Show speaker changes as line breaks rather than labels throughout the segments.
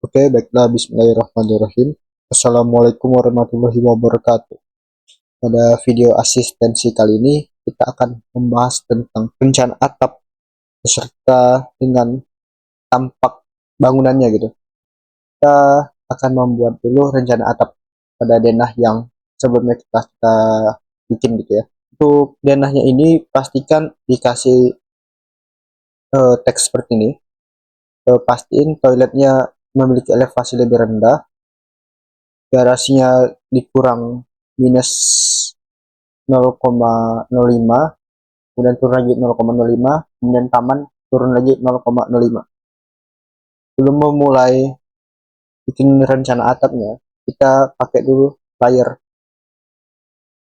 Oke, baiklah. Bismillahirrahmanirrahim. Assalamualaikum warahmatullahi wabarakatuh. Pada video asistensi kali ini, kita akan membahas tentang rencana atap beserta dengan tampak bangunannya gitu. Kita akan membuat dulu rencana atap pada denah yang sebelumnya kita bikin gitu ya. Untuk denahnya ini pastikan dikasih teks seperti ini. Pastiin toiletnya memiliki elevasi lebih rendah, garasinya dikurang minus 0,05, kemudian turun lagi 0,05, kemudian taman turun lagi 0,05. Belum memulai bikin rencana atapnya, kita pakai dulu layer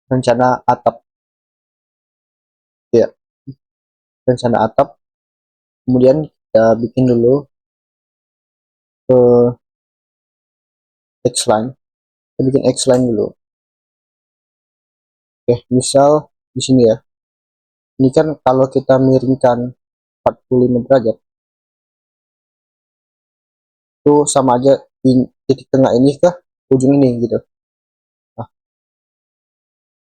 rencana atap ya, rencana atap. Kemudian kita bikin dulu ke X line, kita bikin X line dulu. Oke, misal di sini ya, ini kan kalau kita miringkan 45 derajat itu sama aja titik tengah ini ke ujung ini gitu. Nah,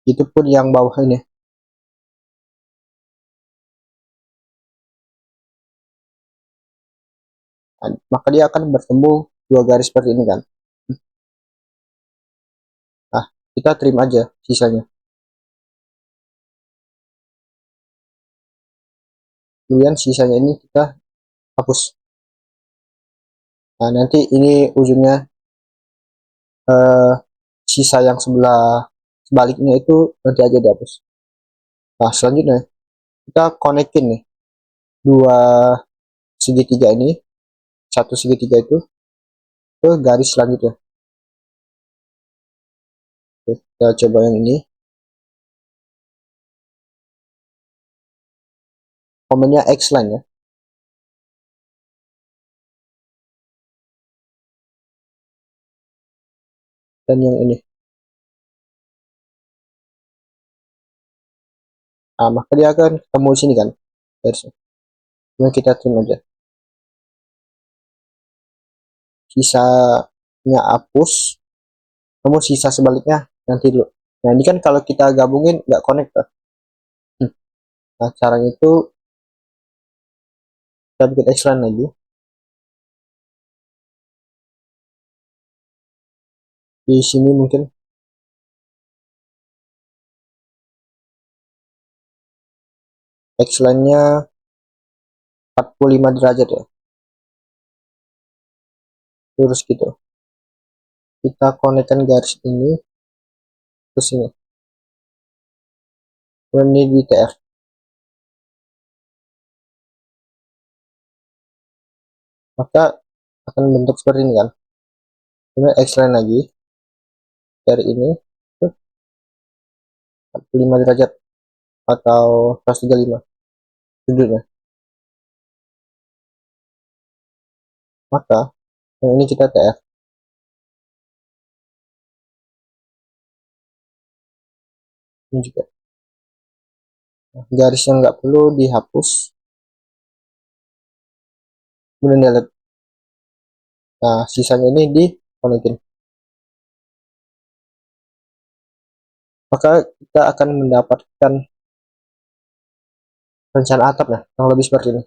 itu pun yang bawah ini. Nah, maka dia akan bertemu dua garis seperti ini kan. Nah, kita trim aja sisanya. Kemudian sisanya ini kita hapus. Nah, nanti ini ujungnya eh, sisa yang sebaliknya itu nanti aja dihapus. Nah, selanjutnya kita konekin nih dua segitiga ini, satu segitiga itu ke garis selanjutnya. Oke, kita coba yang ini. Komennya X line ya. Dan yang ini. Nah, maka dia akan ketemu sini kan garisnya. Kemudian kita trim aja. Sisanya hapus, namun sisa sebaliknya nanti dulu. Nah, ini kan kalau kita gabungin nggak connect kan. Nah, caranya itu kita bikin X-line lagi. Di sini mungkin X-line-nya 45 derajat ya. Lurus gitu. Kita konekkan garis ini ke sini. Kemudian ini di TR. Maka akan bentuk seperti ini kan. Kemudian X-line lagi dari ini ke 45 derajat atau 135 sudutnya. Maka yang ini kita TR. Ini juga. Nah, garis yang nggak perlu dihapus. Kemudian delete. Nah, sisanya ini di konekin. Maka kita akan mendapatkan rencana atap ya, yang lebih seperti ini.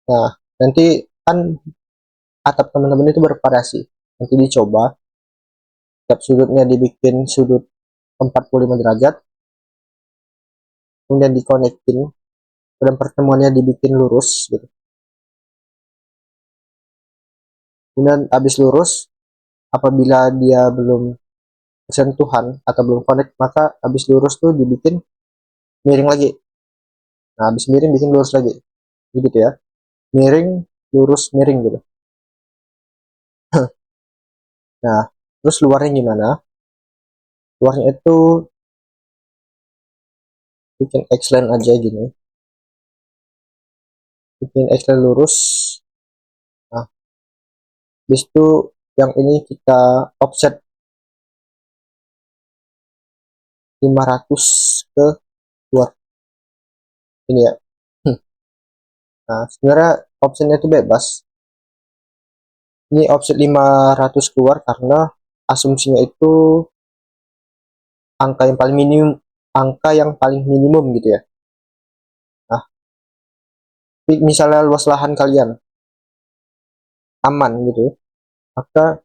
Nah, nanti kan atap teman-teman itu bervariasi. Nanti dicoba, setiap sudutnya dibikin sudut 45 derajat, kemudian dikonekin, dan pertemuannya dibikin lurus gitu. Kemudian habis lurus, apabila dia belum sentuhan atau belum connect, maka habis lurus tuh dibikin miring lagi. Nah, habis miring bikin lurus lagi. Gitu ya. Miring, lurus, miring gitu. Nah, terus luarnya gimana? Luarnya itu bikin X-line aja gini. Bikin X-line lurus. Nah, habis itu yang ini kita offset 500 ke luar. ini ya. Nah, sebenarnya optionnya itu bebas. Ini opsi 500 keluar karena asumsinya itu angka yang paling minimum, angka yang paling minimum gitu ya. Nah, misalnya luas lahan kalian aman gitu, maka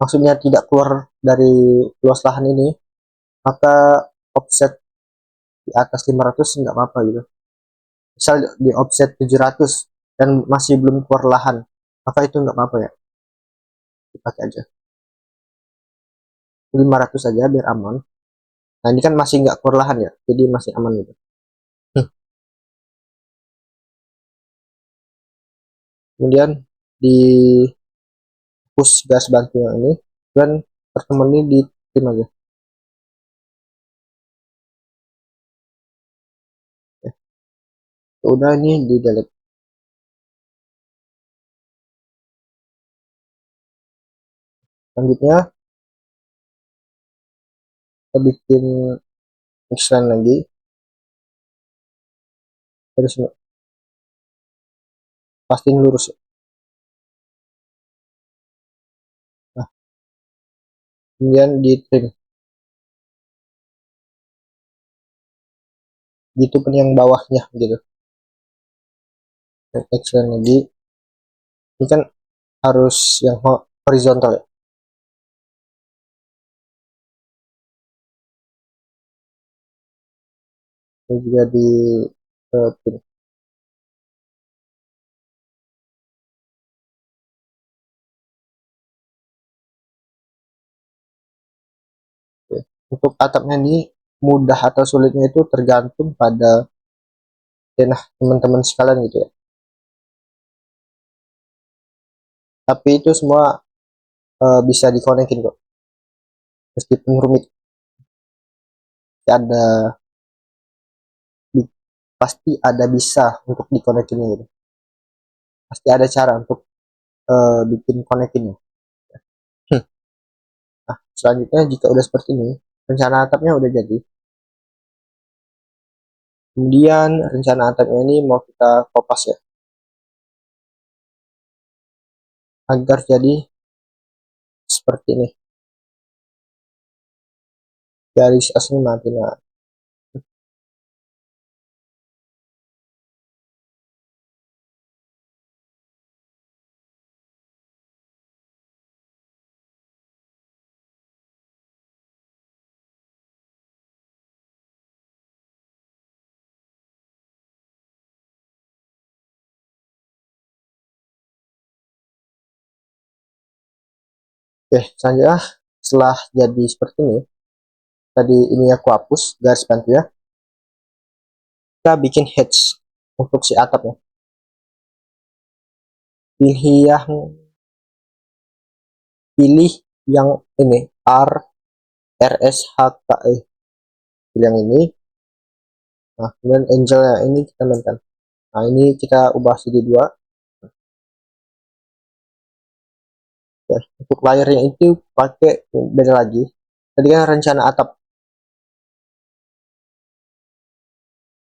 maksudnya tidak keluar dari luas lahan ini, maka offset di atas 500 nggak apa-apa gitu. Misal di offset 700 dan masih belum keluar lahan, maka itu nggak apa-apa ya, dipakai aja 500 aja biar aman. Nah ini kan masih nggak keluar lahan ya, jadi masih aman gitu. Kemudian di push gas bantu yang ini dan pertemuan ini di tim aja. Ya, udah ini di delete. Selanjutnya kita bikin extend lagi, terus pastiin lurus. Nah, kemudian di trim gitu pun yang bawahnya gitu. Extend lagi, ini kan harus yang horizontal ya. Ini juga di trim. Oke. Untuk atapnya ini mudah atau sulitnya itu tergantung pada denah teman-teman sekalian gitu ya. Tapi itu semua bisa dikonekin kok. Meskipun rumit, ada pasti ada bisa untuk dikonekin gitu. Pasti ada cara untuk bikin konekinnya. Nah, selanjutnya jika udah seperti ini, rencana atapnya udah jadi. Kemudian rencana atapnya ini mau kita kopas ya, agar jadi seperti ini. Garis asli mati. Nah, oke, selanjutnya setelah jadi seperti ini, tadi ini aku hapus garis bantu ya. Kita bikin hedge untuk si atapnya. Pilih yang pilih yang ini R RSHKE, pilih yang ini. Nah, kemudian angelnya ini kita mainkan. Nah, ini kita ubah jadi 2. Ya, untuk layarnya itu pakai beda lagi. Tadi kan rencana atap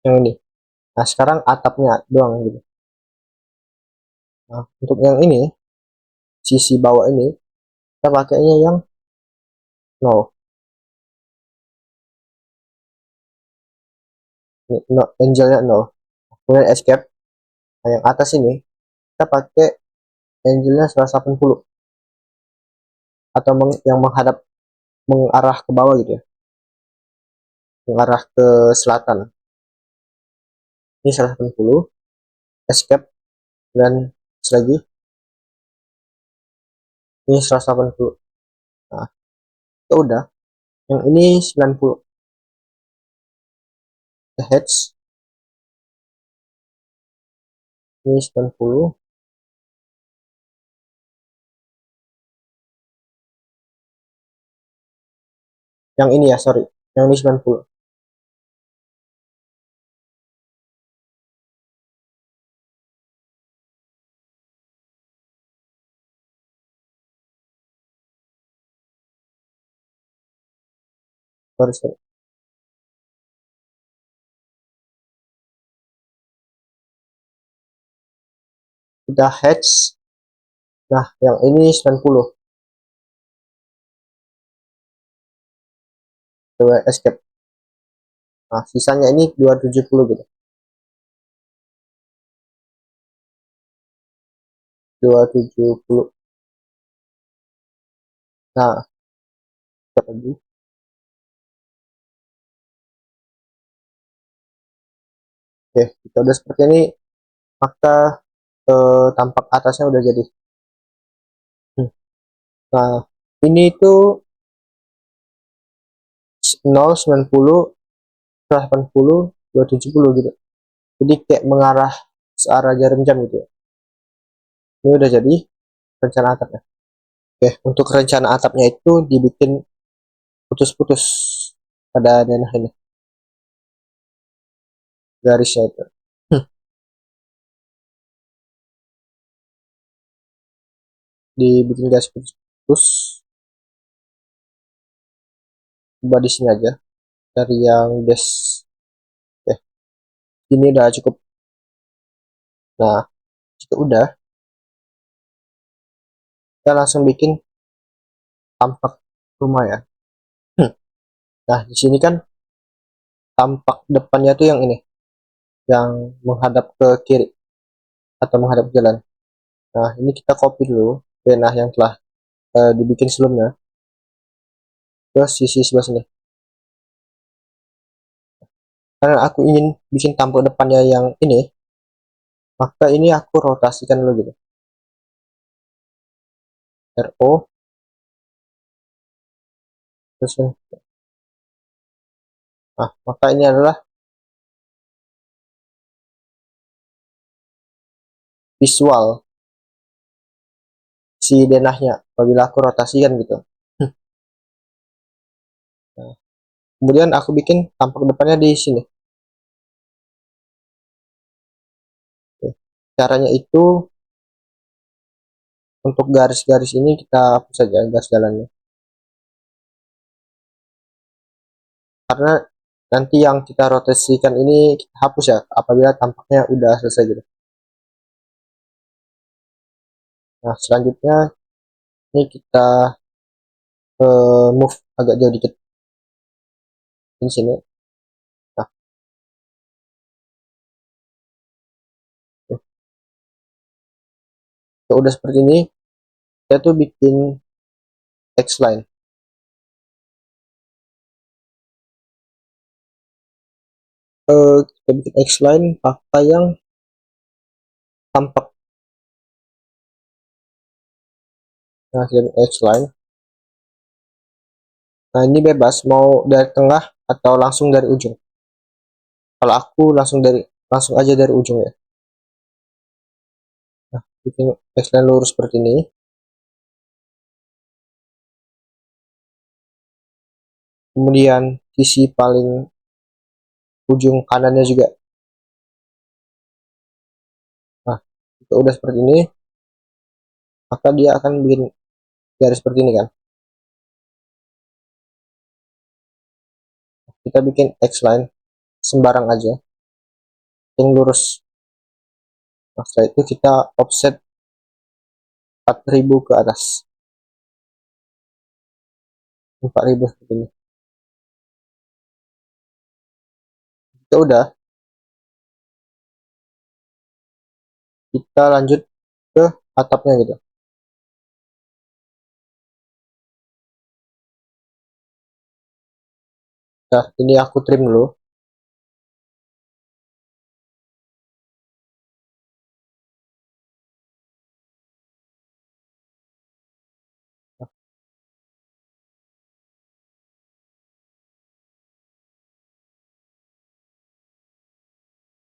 yang ini. Nah, sekarang atapnya doang gitu. Nah, untuk yang ini, sisi bawah ini, kita pakainya yang 0. No, angelnya 0. Kemudian escape. Nah, yang atas ini, kita pakai angelnya 180. Atau yang mengarah ke bawah gitu ya. Mengarah ke selatan. Ini 180. Escape. Dan lagi, ini 180. Nah, itu udah. Yang ini 90. The heads. Ini 90. Yang ini ya, sorry. Yang ini 90. Sorry, sorry. udah hatch. Nah, yang ini 90. Coba escape. Nah, sisanya ini 270 gitu. 270. Nah, lagi. Oke, kita udah seperti ini, maka tampak atasnya udah jadi. Nah, ini tuh 0, 90, 180, 270 gitu. Jadi kayak mengarah searah jarum jam gitu ya. Ini udah jadi rencana atapnya. Oke, untuk rencana atapnya itu dibikin putus-putus pada denah ini, garisnya itu. Dibikin garis putus-putus, coba di sini aja dari yang dash. Oke, ini udah cukup. Nah, jika udah, kita langsung bikin tampak rumah ya. Nah, di sini kan tampak depannya tuh yang ini, yang menghadap ke kiri atau menghadap jalan. Nah, ini kita copy dulu denah yang telah dibikin sebelumnya ke sisi sebelah sini. Karena aku ingin bikin tampak depannya yang ini, maka ini aku rotasikan dulu gitu. RO, terus ini. Nah, maka ini adalah visual si denahnya apabila aku rotasikan gitu. Nah, kemudian aku bikin tampak depannya di sini. Oke. Caranya itu untuk garis-garis ini kita hapus saja garis jalannya. Karena nanti yang kita rotasikan ini kita hapus ya apabila tampaknya udah selesai gitu. Nah, selanjutnya ini kita move agak jauh dikit di sini. Nah, udah seperti ini, kita tuh bikin text line. Kita bikin X line pakai yang tampak. Nah, kita bikin X line. Nah, ini bebas mau dari tengah atau langsung dari ujung. Kalau aku langsung aja dari ujung ya. Nah, bikin X line lurus seperti ini. Kemudian sisi paling ujung kanannya juga. Nah, itu udah seperti ini, maka dia akan bikin garis seperti ini kan. Kita bikin X line sembarang aja yang lurus. Nah, setelah itu kita offset 4000 ke atas. 4000 seperti ini. Kita udah, kita lanjut ke atapnya gitu. Nah, ini aku trim dulu.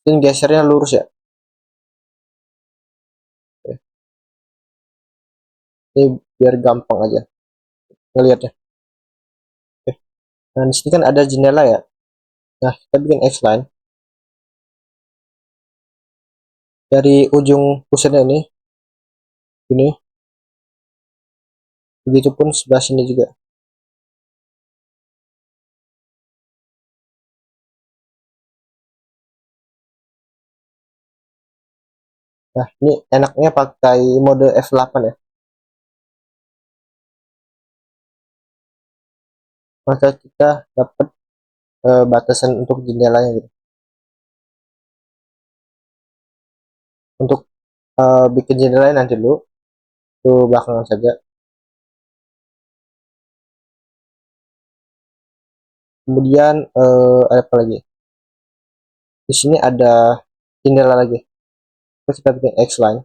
Ini gesernya lurus ya. Oke. Ini biar gampang aja ngelihatnya. Oke. Nah, di sini kan ada jendela ya. Nah, kita bikin X line dari ujung pusatnya ini, begitupun sebelah sini juga. Nah, ini enaknya pakai mode F8 ya. Maka kita dapat batasan untuk jendelanya gitu. Untuk bikin jendelanya nanti dulu, itu belakangan saja. Kemudian apa lagi? Di sini ada jendela lagi. Terus kita bikin X line.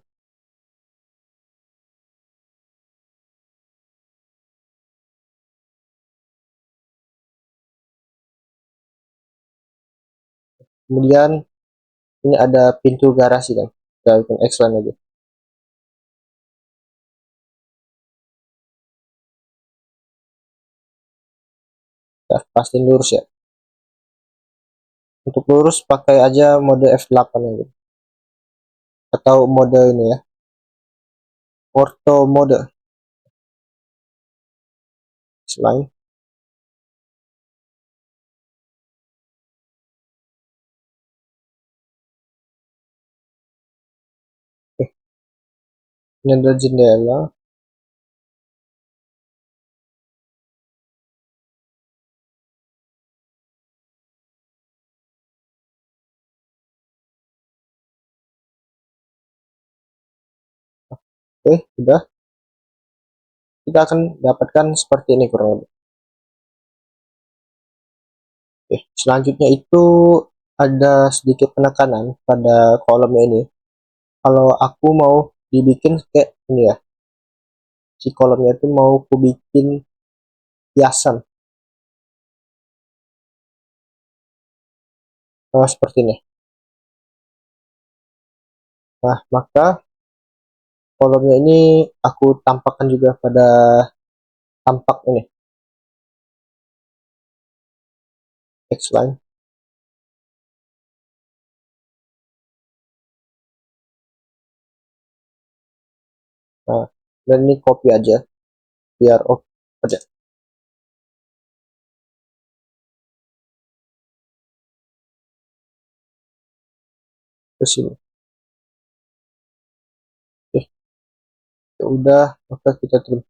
Kemudian ini ada pintu garasi kan. Kita bikin X line lagi. Kita pastiin lurus ya. Untuk lurus pakai aja mode F8 ya. Atau mode ini ya. Ortho mode. Selain ini ada jendela. Oke, sudah. Kita akan dapatkan seperti ini kurang lebih. Oke, selanjutnya itu ada sedikit penekanan pada kolomnya ini. Kalau aku mau dibikin kayak ini ya, si kolomnya itu mau aku bikin hiasan. Nah, seperti ini. Nah, maka kolomnya ini aku tampakkan juga pada tampak ini, X line. Nah, dan ini copy aja biar oke aja ke sini. Oke, ya udah, maka kita trim.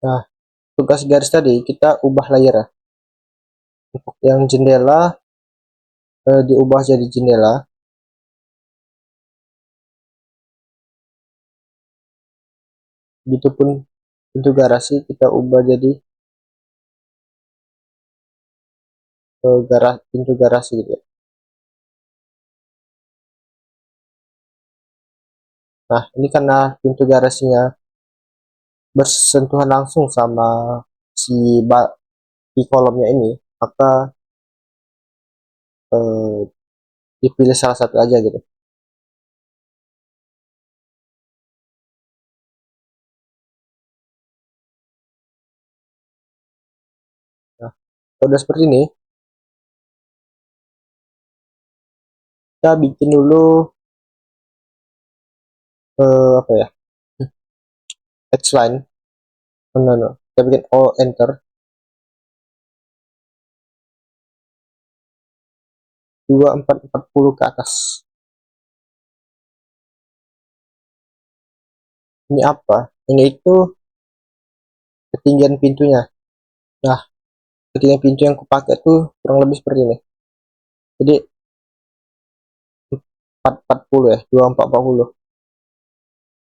Nah, tugas garis tadi kita ubah layer ya. Untuk yang jendela diubah jadi jendela. Begitupun pintu garasi kita ubah jadi pintu garasi gitu ya. Nah, ini karena pintu garasinya bersentuhan langsung sama si di kolomnya ini, maka eh, dipilih salah satu aja gitu. Nah, kalau udah seperti ini, kita bikin dulu apa ya, X line. No. Kita bikin O enter 2440 ke atas. Ini apa? Ini itu ketinggian pintunya. Nah, ketinggian pintu yang kupakai tuh kurang lebih seperti ini. Jadi 440 ya, 2440.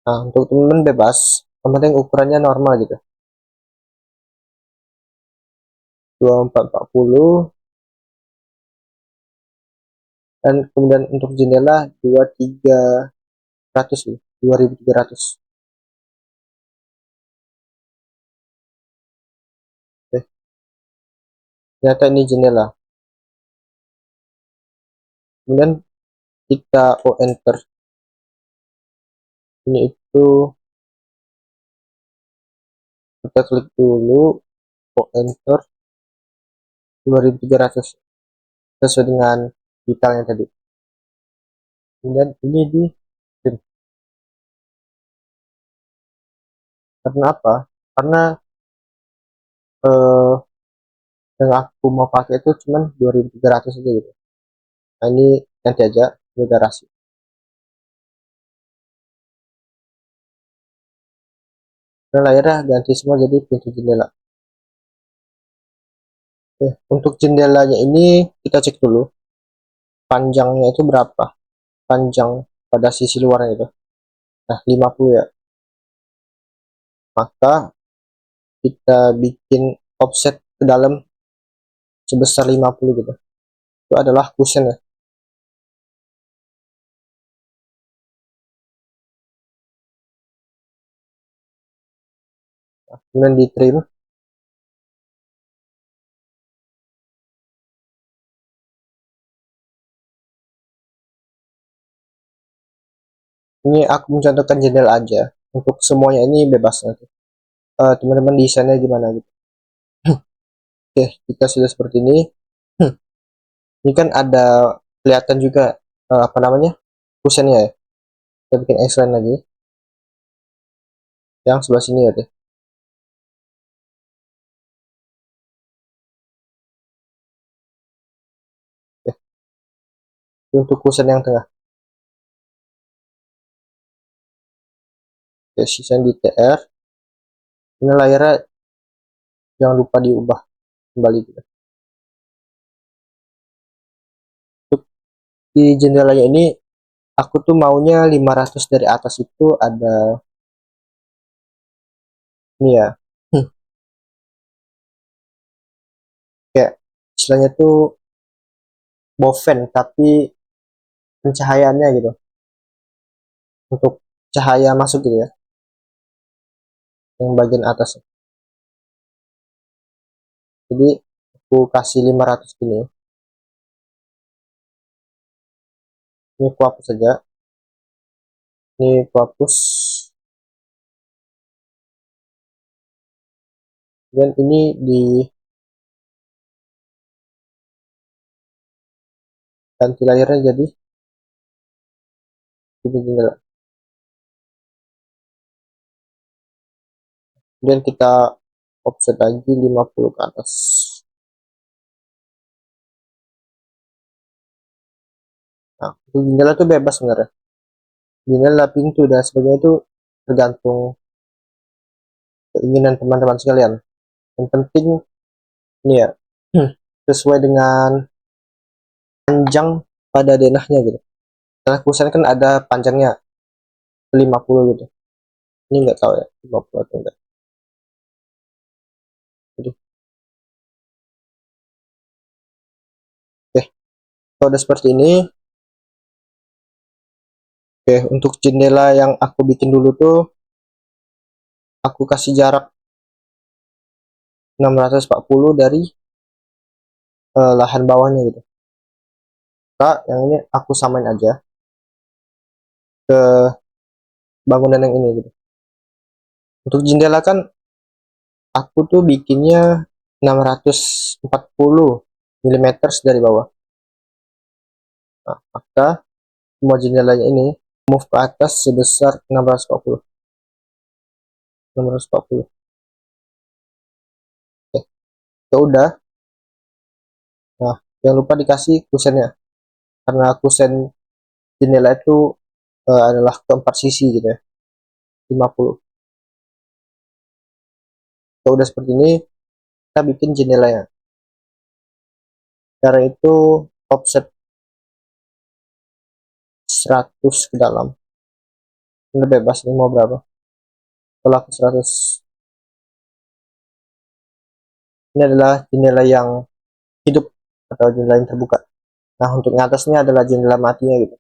Nah, untuk teman-teman bebas, yang penting ukurannya normal gitu. 2440, dan kemudian untuk jendela 2300 nih, 2300. Oke, ternyata ini jendela. Kemudian kita enter. Ini itu kita klik dulu enter 2300 sesuai dengan detailnya tadi. Kemudian ini di trim. Karena apa? Karena eh, yang aku mau pakai itu cuman 2.300 aja gitu. Nah, ini nanti aja di garasi. Dan layarnya ganti semua jadi pintu jendela. Oke, untuk jendelanya ini kita cek dulu panjangnya itu berapa. Panjang pada sisi luarnya itu. Nah, 50 ya. Maka kita bikin offset ke dalam sebesar 50 gitu. Itu adalah kusen ya. Kemudian di trim. Ini aku mencontohkan jendela aja. Untuk semuanya ini bebas nanti. Teman-teman desainnya gimana gitu. Oke, kita sudah seperti ini. Ini kan ada kelihatan juga apa namanya kusennya ya. Kita bikin X-line lagi. Yang sebelah sini ya deh. Oke, ini untuk kusen yang tengah. Oke, sisa di TR. Ini layarnya jangan lupa diubah kembali gitu. Untuk di jendelanya ini aku tuh maunya 500 dari atas itu ada ini ya. Kayak istilahnya tuh boven tapi pencahayaannya gitu. Untuk cahaya masuk gitu ya. Yang bagian atas. Jadi aku kasih 500 gini. Ini aku hapus saja. Ini aku hapus. Dan ini di ganti layarnya jadi jendela. Kemudian kita offset lagi 50 ke atas. Nah, untuk jendela itu bebas sebenarnya. Jendela, pintu dan sebagainya itu tergantung keinginan teman-teman sekalian. Yang penting ini ya sesuai dengan panjang pada denahnya gitu. Karena kusen kan ada panjangnya 50 gitu. Ini nggak tahu ya 50 atau enggak. Jadi, oke, kalau udah seperti ini, oke, untuk jendela yang aku bikin dulu tuh aku kasih jarak 640 dari lahan bawahnya gitu. Kak, yang ini aku samain aja ke bangunan yang ini gitu. Untuk jendela kan aku tuh bikinnya 640 mm dari bawah. Nah, maka semua jendelanya ini move ke atas sebesar 640. 640. Oke, ya udah. Nah, jangan lupa dikasih kusennya. Karena kusen jendela itu adalah keempat sisi gitu ya. 50. Kalau udah seperti ini, kita bikin jendelanya. Cara itu offset 100 ke dalam. Ini bebas nih mau berapa. Tolak 100. Ini adalah jendela yang hidup atau jendela yang terbuka. Nah, untuk yang atasnya adalah jendela matinya gitu.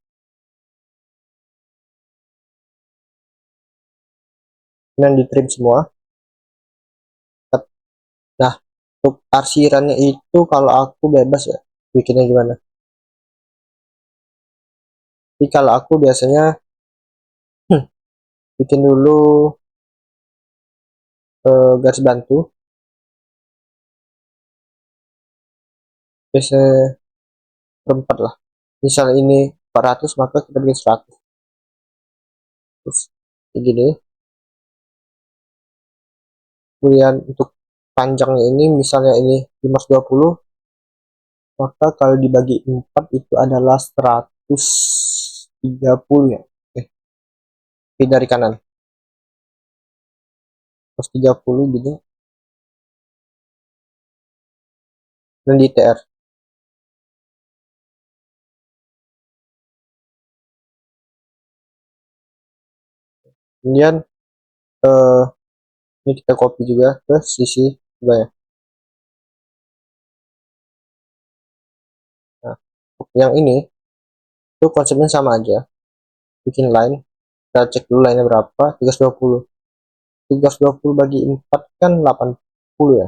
Kemudian di trim semua. Nah, untuk arsirannya itu kalau aku bebas ya. Bikinnya gimana. Jadi kalau aku biasanya bikin dulu garis bantu. Biasanya perempat lah. Misal ini 400 maka kita bikin 100. Terus kayak gini. Kemudian untuk panjangnya ini misalnya ini 520, maka kalau dibagi 4 itu adalah 130 ya. Ini dari kanan 130 gitu, dan di TR. Kemudian eh, ini kita copy juga ke sisi sebelah. Nah, yang ini itu konsepnya sama aja, bikin line, kita cek dulu line berapa, 320. 320 bagi 4 kan 80 ya.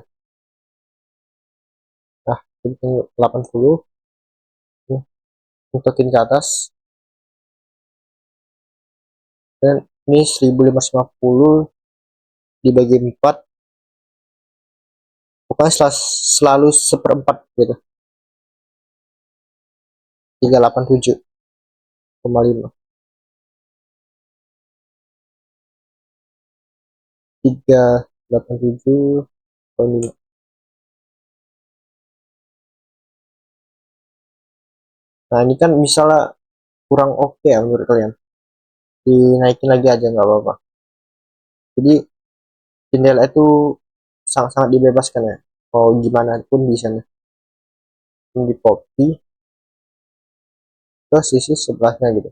Nah, kita 80, untukin ke atas, dan ini 1550 dibagi 4, pokoknya selalu seperempat gitu, 387,5, 387,5. Nah ini kan misalnya kurang oke ya menurut kalian, dinaikin lagi aja nggak apa-apa. Jadi jendela itu sangat-sangat dibebaskan ya, mau gimana pun bisa nih. Ini di copy ke sisi sebelahnya gitu.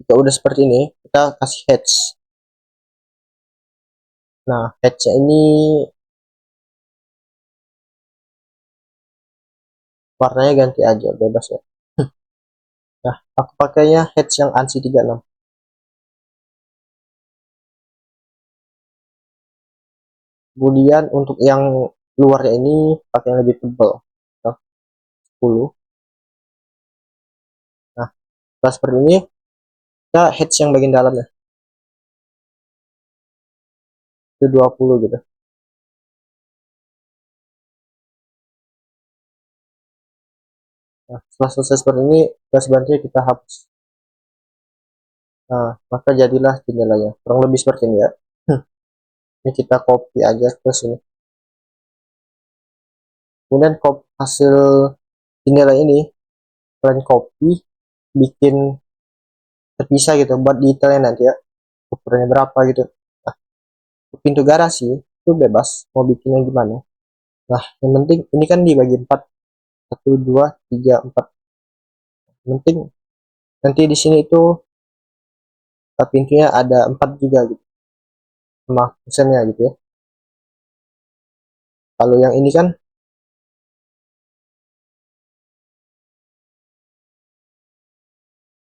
Jika udah seperti ini, kita kasih hedge. Nah hedge ini warnanya ganti aja, bebas ya. Nah aku pakainya hedge yang ANSI 36. Kemudian untuk yang luarnya ini pakai yang lebih tebal, 10. Nah setelah seperti ini, kita hedge yang bagian dalamnya itu 20 gitu. Nah setelah selesai seperti ini, gas bantunya kita hapus. Nah maka jadilah jendelanya kurang lebih seperti ini ya. Ini kita copy aja ke sini, kemudian copy hasil jendela ini, kalian copy, bikin terpisah gitu buat detailnya nanti ya, ukurannya berapa gitu. Nah pintu garasi itu bebas mau bikinnya gimana. Nah yang penting ini kan dibagi 4, 1 2 3 4. Yang penting nanti di sini itu pintunya ada 4 juga gitu, sama kusennya gitu ya. Kalau yang ini kan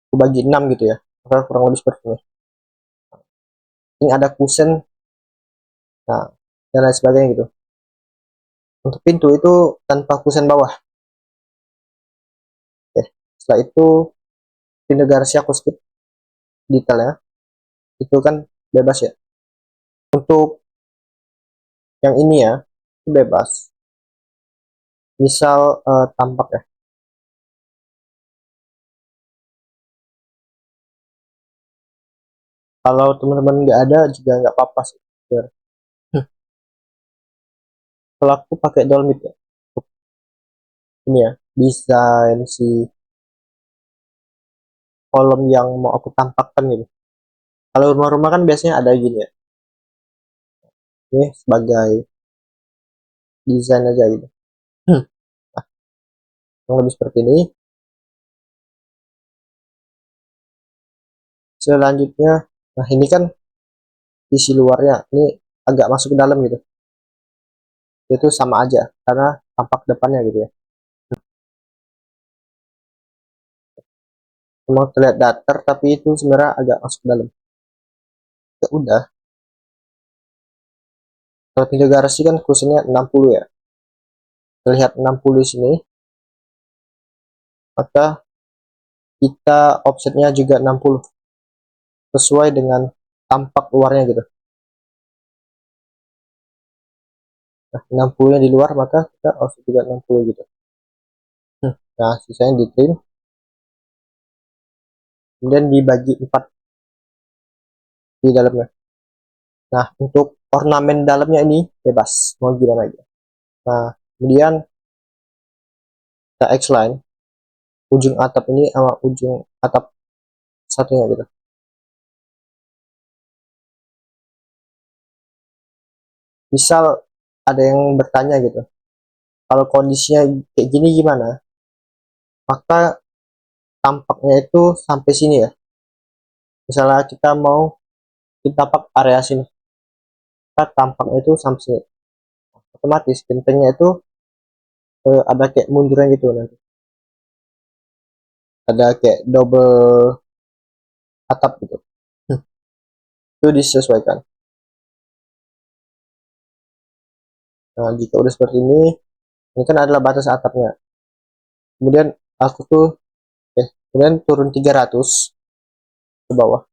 aku bagi 6 gitu ya, maka kurang lebih seperti ini. Ini ada kusen, nah dan lain sebagainya gitu. Untuk pintu itu tanpa kusen bawah. Oke, setelah itu pintu garasi aku skip detailnya, itu kan bebas ya. Untuk yang ini ya, itu bebas. Misal tampak ya. Kalau teman-teman nggak ada juga nggak apa-apa sih. Biar. Kalau aku pakai Dolmit ya. Untuk ini ya, desain si kolom yang mau aku tampakkan gitu. Kalau rumah-rumah kan biasanya ada gini ya. Ini sebagai desain aja gitu. Nah, yang lebih seperti ini. Selanjutnya, nah ini kan sisi luarnya, ini agak masuk ke dalam gitu. Itu sama aja karena tampak depannya gitu ya. Memang terlihat datar tapi itu sebenarnya agak masuk ke dalam. Ya udah, kalau pintu garasi kan kursinya 60 ya. Terlihat 60 di sini, maka kita offsetnya juga 60 sesuai dengan tampak luarnya gitu. Nah, 60 nya di luar maka kita offset juga 60 gitu. Nah, sisanya di trim, kemudian dibagi 4 di dalamnya. Nah, untuk ornamen dalamnya ini bebas, mau gimana aja. Nah, kemudian kita X-line ujung atap ini sama ujung atap satunya gitu. Misal ada yang bertanya gitu, kalau kondisinya kayak gini gimana? Maka tampaknya itu sampai sini ya. Misalnya kita mau kita tapak area sini, maka tampaknya itu sampai sini. Otomatis gentengnya itu ada kayak munduran gitu nanti. Ada kayak double atap gitu. Itu disesuaikan. Nah, jika udah seperti ini kan adalah batas atapnya. Kemudian aku tuh kemudian turun 300 ke bawah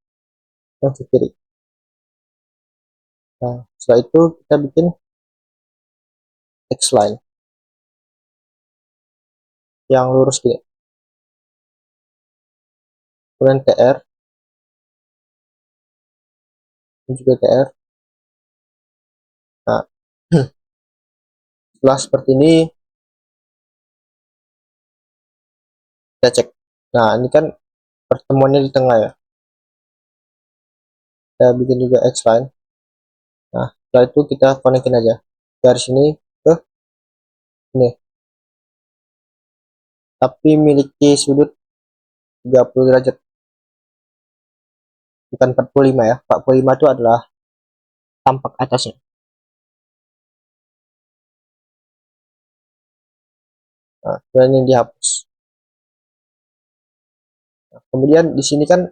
dan ke kiri. Nah, setelah itu kita bikin X line yang lurus gini. Kemudian TR dan juga TR. Nah, setelah seperti ini kita cek. Nah, ini kan pertemuannya di tengah ya. Kita bikin juga X line. Nah, setelah itu kita konekin aja garis ini ke ini. Tapi miliki sudut 30 derajat, bukan 45 ya. 45 itu adalah tampak atasnya. Nah, dan ini dihapus. Nah, kemudian di sini kan,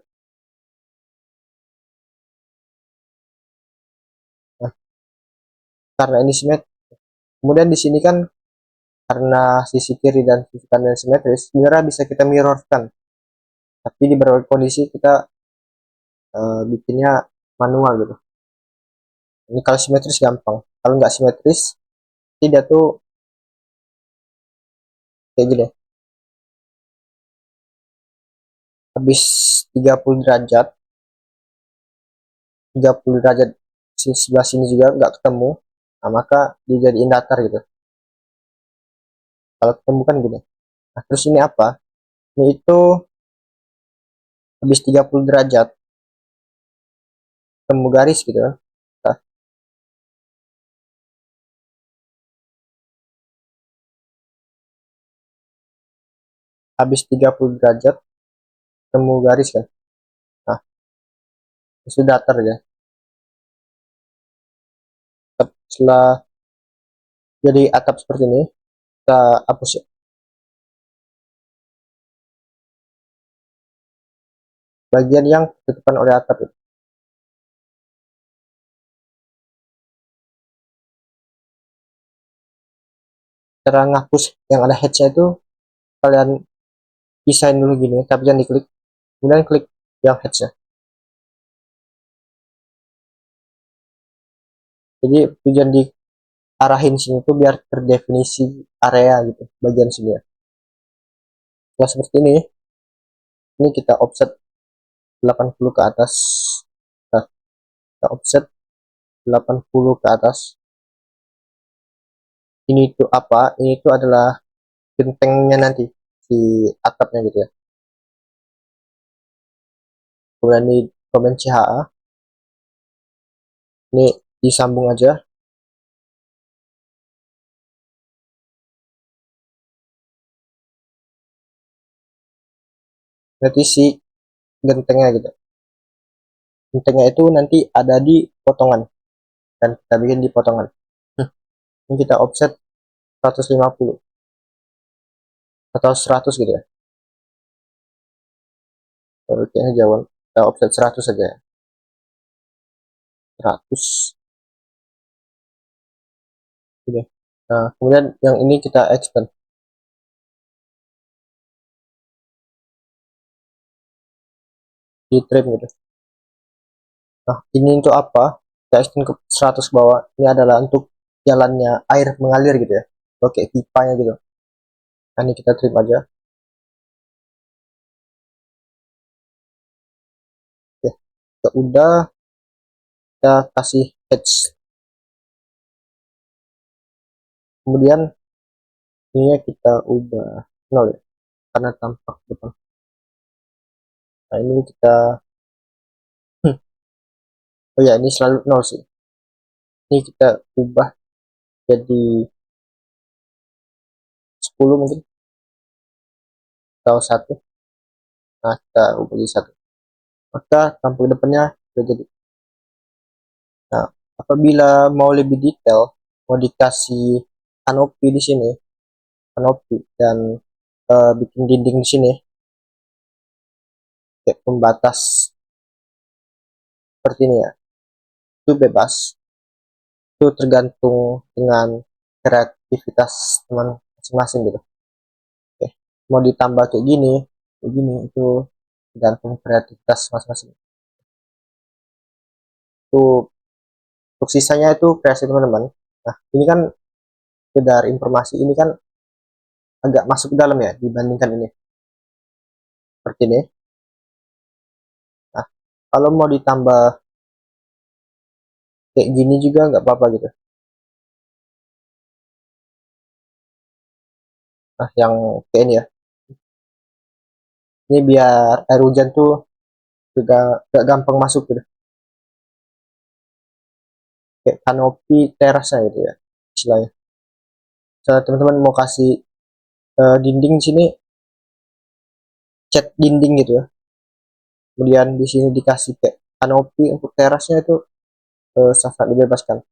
nah, karena ini simetris. Kemudian di sini kan karena sisi kiri dan sisi kanan simetris, sebenarnya bisa kita mirrorkan. Tapi di beberapa kondisi kita bikinnya manual gitu. Ini kalau simetris gampang. Kalau nggak simetris, tidak tuh kayak gini. Habis 30 derajat, 30 derajat sebelah sini juga nggak ketemu, nah, maka dijadiin datar gitu. Kalau ketemu kan gini. Nah, terus ini apa? Ini itu habis 30 derajat ketemu garis gitu. Nah, habis 30 derajat ketemu garis kan. Nah, itu datar ya. Setelah jadi atap seperti ini, kita hapus ya. Bagian yang ditutupan oleh atap itu. Cara ngapus yang ada headnya itu kalian pisahin dulu gini, tapi jangan diklik. Kemudian klik yang headnya. Jadi tujuan diarahin sini tuh biar terdefinisi area gitu, bagian sini ya. Nah seperti ini kita offset 80 ke atas. Nah, kita offset 80 ke atas. Ini tuh apa? Ini tuh adalah gentengnya nanti di atapnya gitu ya. Kemudian ini komen CHA. Ini disambung aja. Berarti si gentengnya gitu. Gentengnya itu nanti ada di potongan. Dan kita bikin di potongan. Ini kita offset 150 atau 100 gitu ya. Kayaknya jauh. Kita offset 100 aja ya. 100 gitu. Nah, kemudian yang ini kita expand di trim gitu. Nah, ini untuk apa? Kita extend ke 100 bawah. Ini adalah untuk jalannya air mengalir gitu ya. Oke, pipanya gitu. Nah, ini kita trim aja. Oke, udah kita kasih Edge. Kemudian ini kita ubah 0 ya, karena tampak depan. Nah ini kita oh ya, ini selalu 0 sih. Ini kita ubah jadi 10 mungkin, atau 1. Nah kita ubah jadi 1, maka tampak depannya sudah jadi. Nah, apabila mau lebih detail, mau dikasih kanopi di sini, kanopi, dan bikin dinding di sini kayak pembatas seperti ini ya, itu bebas. Itu tergantung dengan kreativitas teman masing-masing gitu. Oke, mau ditambah kayak gini, itu tergantung kreativitas masing-masing. Itu untuk sisanya itu kreasi teman-teman. Nah, ini kan sekedar informasi, ini kan agak masuk ke dalam ya dibandingkan ini seperti ini. Nah, kalau mau ditambah kayak gini juga nggak apa-apa gitu. Nah, yang kayak ini ya, ini biar air hujan tuh juga gak gampang masuk gitu, kayak kanopi terasnya gitu ya istilahnya. Misalnya teman-teman mau kasih dinding sini, cat dinding gitu ya, kemudian di sini dikasih kayak kanopi untuk terasnya, itu sangat dibebaskan,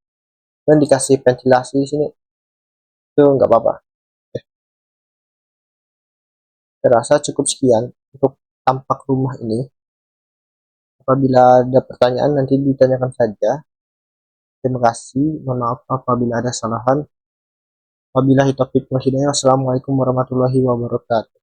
dan dikasih ventilasi di sini itu nggak apa-apa. Saya rasa cukup sekian untuk tampak rumah ini. Apabila ada pertanyaan nanti ditanyakan saja. Terima kasih, mohon maaf apabila ada kesalahan. Wabillahi taufiq wal hidayah. Wassalamualaikum warahmatullahi wabarakatuh.